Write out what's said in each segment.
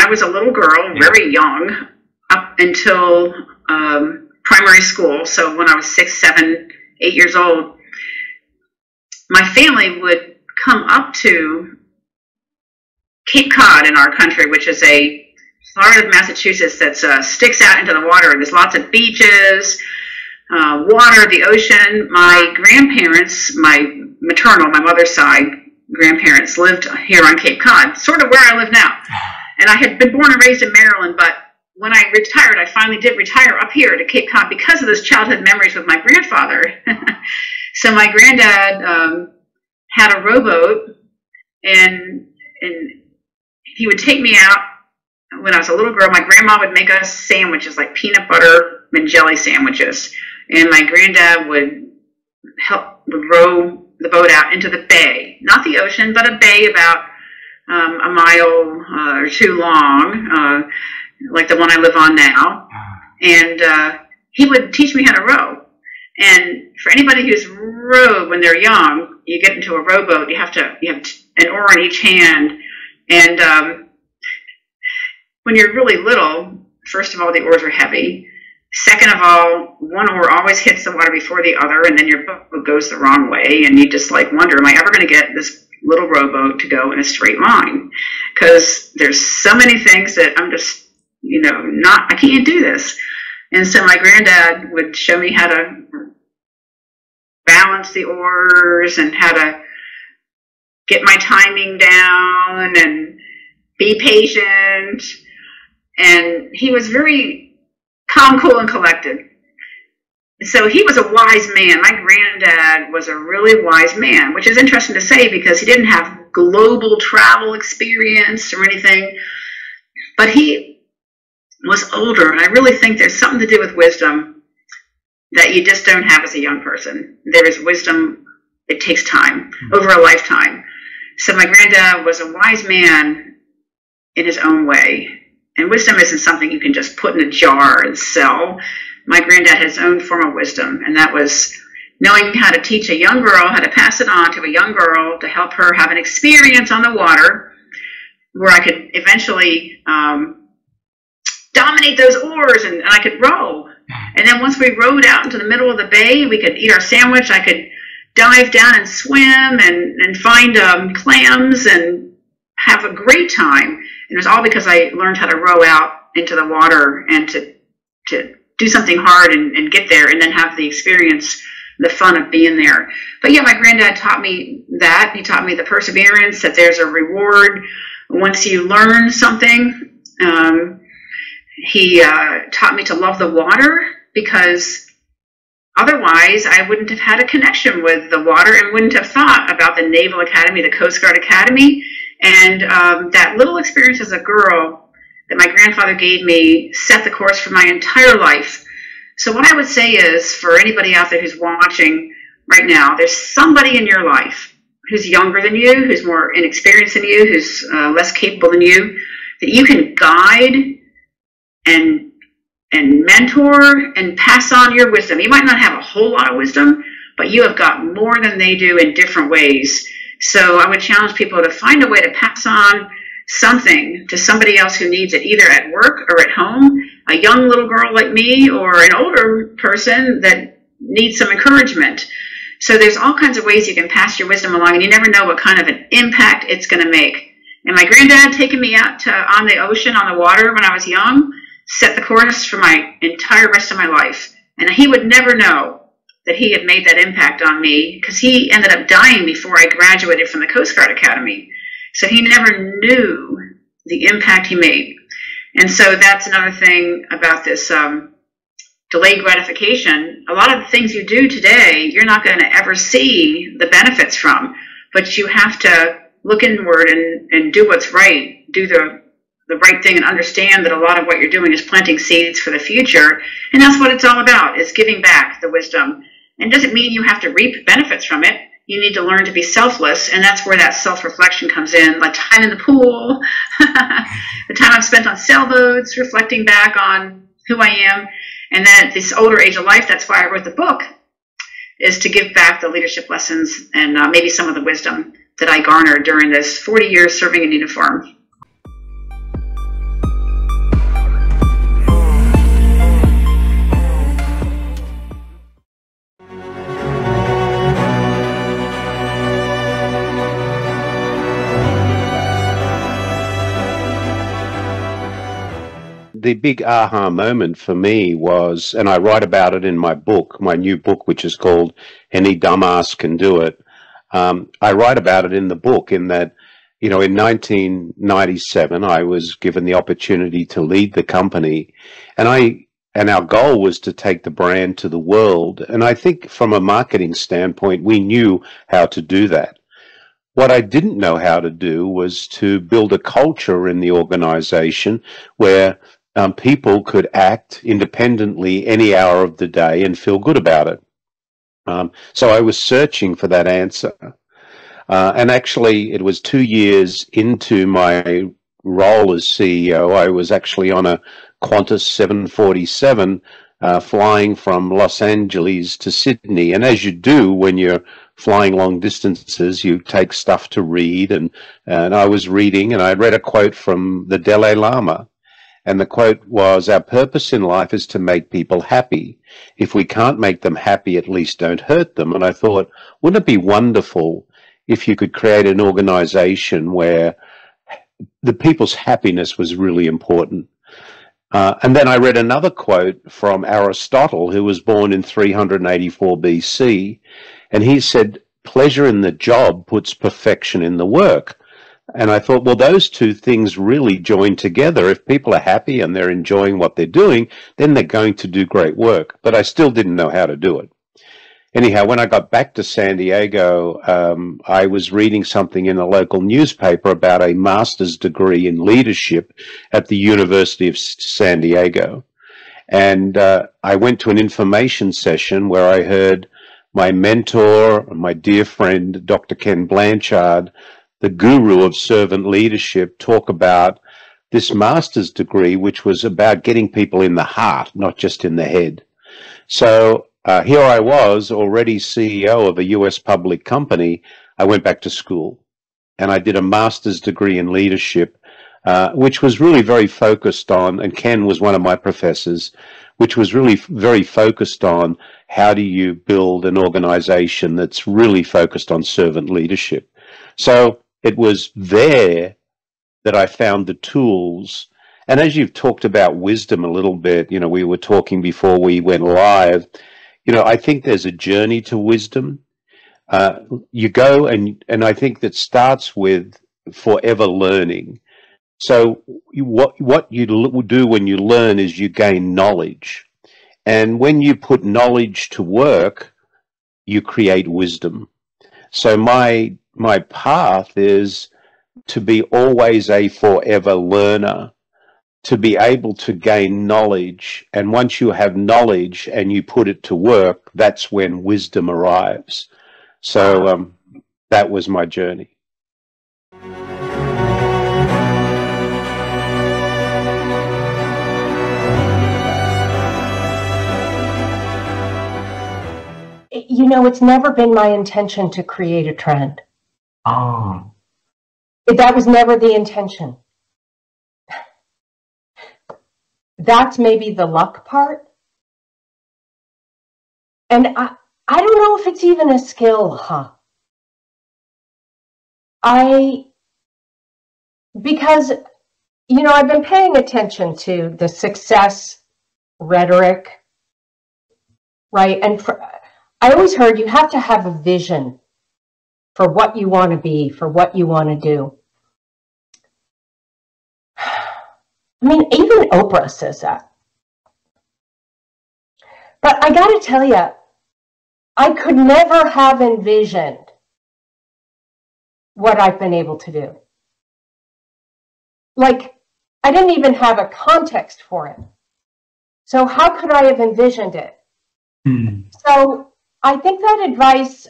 I was a little girl, very young, up until primary school. So when I was 6, 7, 8 years old, my family would come up to Cape Cod in our country, which is a part of Massachusetts that sticks out into the water. There's lots of beaches, water, the ocean. My grandparents, my maternal, my mother's side grandparents lived here on Cape Cod, sort of where I live now. And I had been born and raised in Maryland, but when I retired, I finally did retire up here to Cape Cod because of those childhood memories with my grandfather. So my granddad had a rowboat, and he would take me out when I was a little girl. My grandma would make us sandwiches, like peanut butter and jelly sandwiches, and my granddad would row the boat out into the bay, not the ocean, but a bay about a mile or two long, like the one I live on now. And he would teach me how to row. And for anybody who's rowed when they're young, you get into a rowboat, you have an oar in each hand. And when you're really little, first of all, the oars are heavy. Second of all, one oar always hits the water before the other, and then your boat goes the wrong way, and you just like wonder, am I ever going to get this little rowboat to go in a straight line? Because there's so many things that I'm just, I can't do this. And so my granddad would show me how to balance the oars and how to get my timing down and be patient. And he was very calm, cool, and collected. So he was a wise man. My granddad was a really wise man, which is interesting to say because he didn't have global travel experience or anything, but he was older, and I really think there's something to do with wisdom that you just don't have as a young person. There is wisdom, it takes time, over a lifetime. So my granddad was a wise man in his own way. And wisdom isn't something you can just put in a jar and sell. My granddad had his own form of wisdom, and that was knowing how to teach a young girl, how to pass it on to a young girl to help her have an experience on the water where I could eventually dominate those oars and I could row. And then once we rowed out into the middle of the bay, we could eat our sandwich. I could dive down and swim and find clams and have a great time. And it was all because I learned how to row out into the water and to do something hard and get there and then have the experience, the fun of being there. But yeah, my granddad taught me that. He taught me the perseverance, that there's a reward once you learn something. He taught me to love the water because otherwise I wouldn't have had a connection with the water and wouldn't have thought about the Naval Academy, the Coast Guard Academy. And that little experience as a girl that my grandfather gave me set the course for my entire life. So what I would say is, for anybody out there who's watching right now, there's somebody in your life who's younger than you, who's more inexperienced than you, who's less capable than you, that you can guide and mentor and pass on your wisdom. You might not have a whole lot of wisdom, but you have got more than they do in different ways. So I would challenge people to find a way to pass on something to somebody else who needs it, either at work or at home, a young little girl like me or an older person that needs some encouragement. So there's all kinds of ways you can pass your wisdom along, and you never know what kind of an impact it's going to make. And my granddad taking me out on the ocean, on the water when I was young, set the course for my entire rest of my life. And he would never know that he had made that impact on me because he ended up dying before I graduated from the Coast Guard Academy. So he never knew the impact he made. And so that's another thing about this delayed gratification. A lot of the things you do today, you're not going to ever see the benefits from, but you have to look inward and do what's right, do the right thing, and understand that a lot of what you're doing is planting seeds for the future. And that's what it's all about, is giving back the wisdom. And it doesn't mean you have to reap benefits from it. You need to learn to be selfless, and that's where that self-reflection comes in. My time in the pool, the time I've spent on sailboats, reflecting back on who I am. And then at this older age of life, that's why I wrote the book, is to give back the leadership lessons and maybe some of the wisdom that I garnered during this 40 years serving in uniform. the big aha moment for me was, and I write about it in my book, my new book, which is called Any Dumbass Can Do It. I write about it in the book in that, in 1997, I was given the opportunity to lead the company, and our goal was to take the brand to the world. And I think from a marketing standpoint, we knew how to do that. What I didn't know how to do was to build a culture in the organization where people could act independently any hour of the day and feel good about it. So I was searching for that answer. And actually, it was 2 years into my role as CEO. I was actually on a Qantas 747 flying from Los Angeles to Sydney. And as you do when you're flying long distances, you take stuff to read. And I was reading, and I read a quote from the Dalai Lama. And the quote was, "Our purpose in life is to make people happy. If we can't make them happy, at least don't hurt them." And I thought, wouldn't it be wonderful if you could create an organization where the people's happiness was really important? And then I read another quote from Aristotle, who was born in 384 BC, and he said, "Pleasure in the job puts perfection in the work." And I thought, well, those two things really join together. If people are happy and they're enjoying what they're doing, then they're going to do great work. But I still didn't know how to do it. Anyhow, when I got back to San Diego, I was reading something in a local newspaper about a master's degree in leadership at the University of San Diego. And I went to an information session where I heard my mentor, my dear friend, Dr. Ken Blanchard, the guru of servant leadership, talk about this master's degree, which was about getting people in the heart, not just in the head. So here I was, already CEO of a US public company. I went back to school and I did a master's degree in leadership, which was really very focused on, and Ken was one of my professors, which was really very focused on how do you build an organization that's really focused on servant leadership. So it was there that I found the tools. And as you've talked about wisdom a little bit, we were talking before we went live, I think there's a journey to wisdom. You go and I think that starts with forever learning. So what you do when you learn is you gain knowledge. And when you put knowledge to work, you create wisdom. So my path is to be always a forever learner, to be able to gain knowledge. And once you have knowledge and you put it to work, that's when wisdom arrives. So that was my journey. It's never been my intention to create a trend. Oh. That was never the intention. That's maybe the luck part. And I don't know if it's even a skill, because, I've been paying attention to the success rhetoric, right? And I always heard you have to have a vision for what you want to be, for what you want to do. I mean, even Oprah says that. But I got to tell you, I could never have envisioned what I've been able to do. Like, I didn't even have a context for it. So how could I have envisioned it? So I think that advice,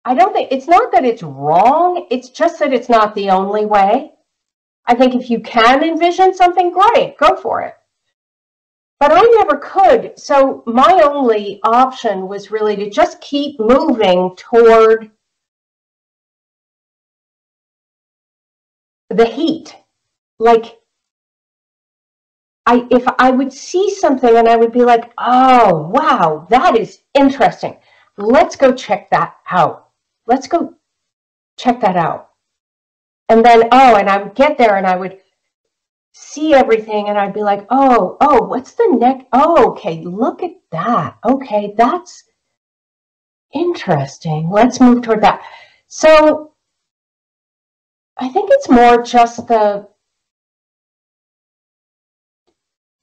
it's not that it's wrong, it's just that it's not the only way. I think if you can envision something, great, go for it. But I never could. So my only option was really to just keep moving toward the heat. Like, if I would see something and I would be like, oh, wow, that is interesting. Let's go check that out. Let's go check that out. And then, and I would get there and I would see everything and I'd be like, oh, what's the next? Oh, okay, look at that. Okay, that's interesting. Let's move toward that. So I think it's more just the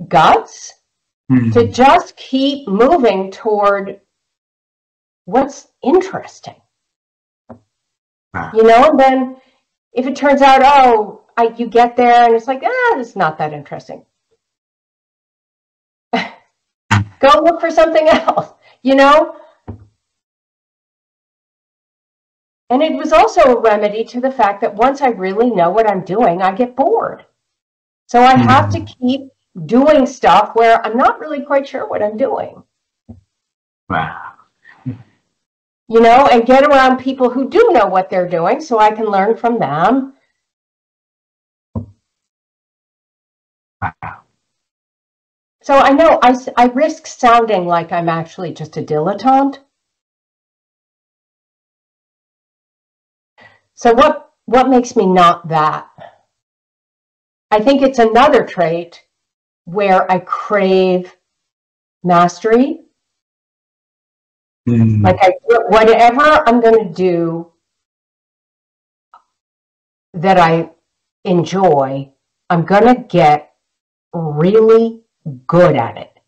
guts to just keep moving toward what's interesting. You know, and then if it turns out, you get there and it's like, it's not that interesting. Go look for something else, you know? And it was also a remedy to the fact that once I really know what I'm doing, I get bored. So I have to keep doing stuff where I'm not really quite sure what I'm doing. Wow. You know, and get around people who do know what they're doing so I can learn from them. Wow. So I know I risk sounding like I'm actually just a dilettante. So what makes me not that? I think it's another trait where I crave mastery. Like whatever I'm going to do that I enjoy, I'm going to get really good at it.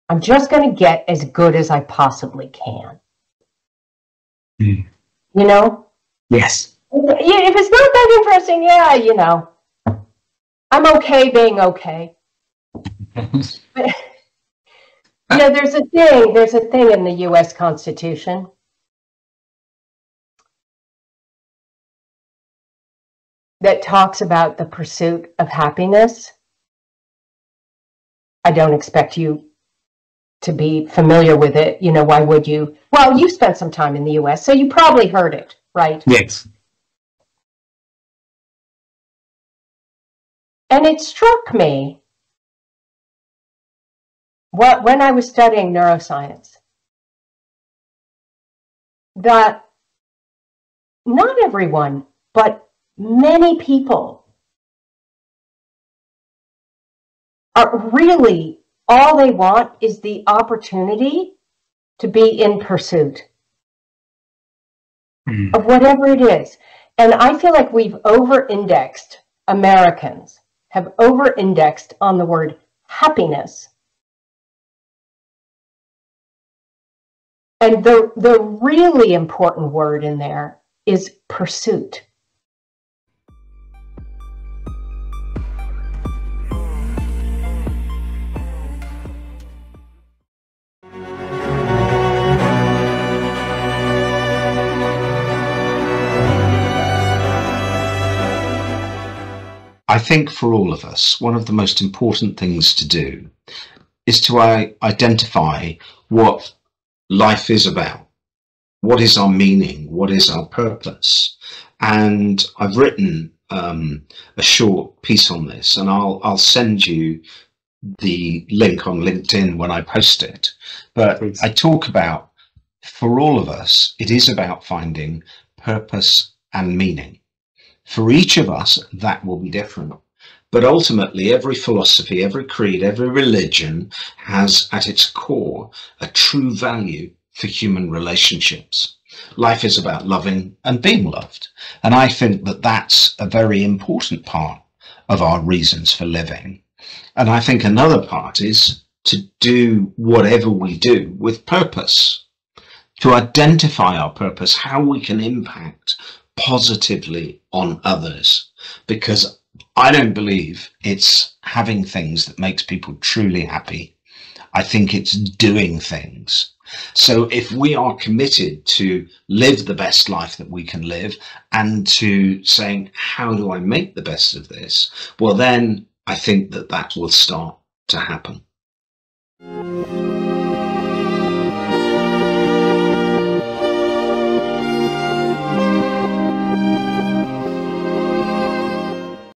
I'm just going to get as good as I possibly can. You know? Yes. If it's not that interesting, you know, I'm okay being okay. But, you know, there's a thing in the U.S. Constitution that talks about the pursuit of happiness. I don't expect you to be familiar with it. You know, why would you? Well, you spent some time in the U.S., so you probably heard it, right? Yes. And it struck me when I was studying neuroscience that not everyone, but many people are really, all they want is the opportunity to be in pursuit of whatever it is. And I feel like we've over-indexed, Americans have over-indexed on the word happiness. And the really important word in there is pursuit. I think for all of us, one of the most important things to do is to identify what life is about. What is our meaning? What is our purpose? And I've written a short piece on this, and I'll send you the link on LinkedIn when I post it. But I talk about, for all of us, it is about finding purpose and meaning. For each of us, that will be different. But ultimately, every philosophy, every creed, every religion has at its core a true value for human relationships. Life is about loving and being loved. And I think that that's a very important part of our reasons for living. And I think another part is to do whatever we do with purpose, to identify our purpose, how we can impact positively on others, because I don't believe it's having things that makes people truly happy. I think it's doing things. So if we are committed to live the best life that we can live and to saying, how do I make the best of this? Well, then I think that will start to happen.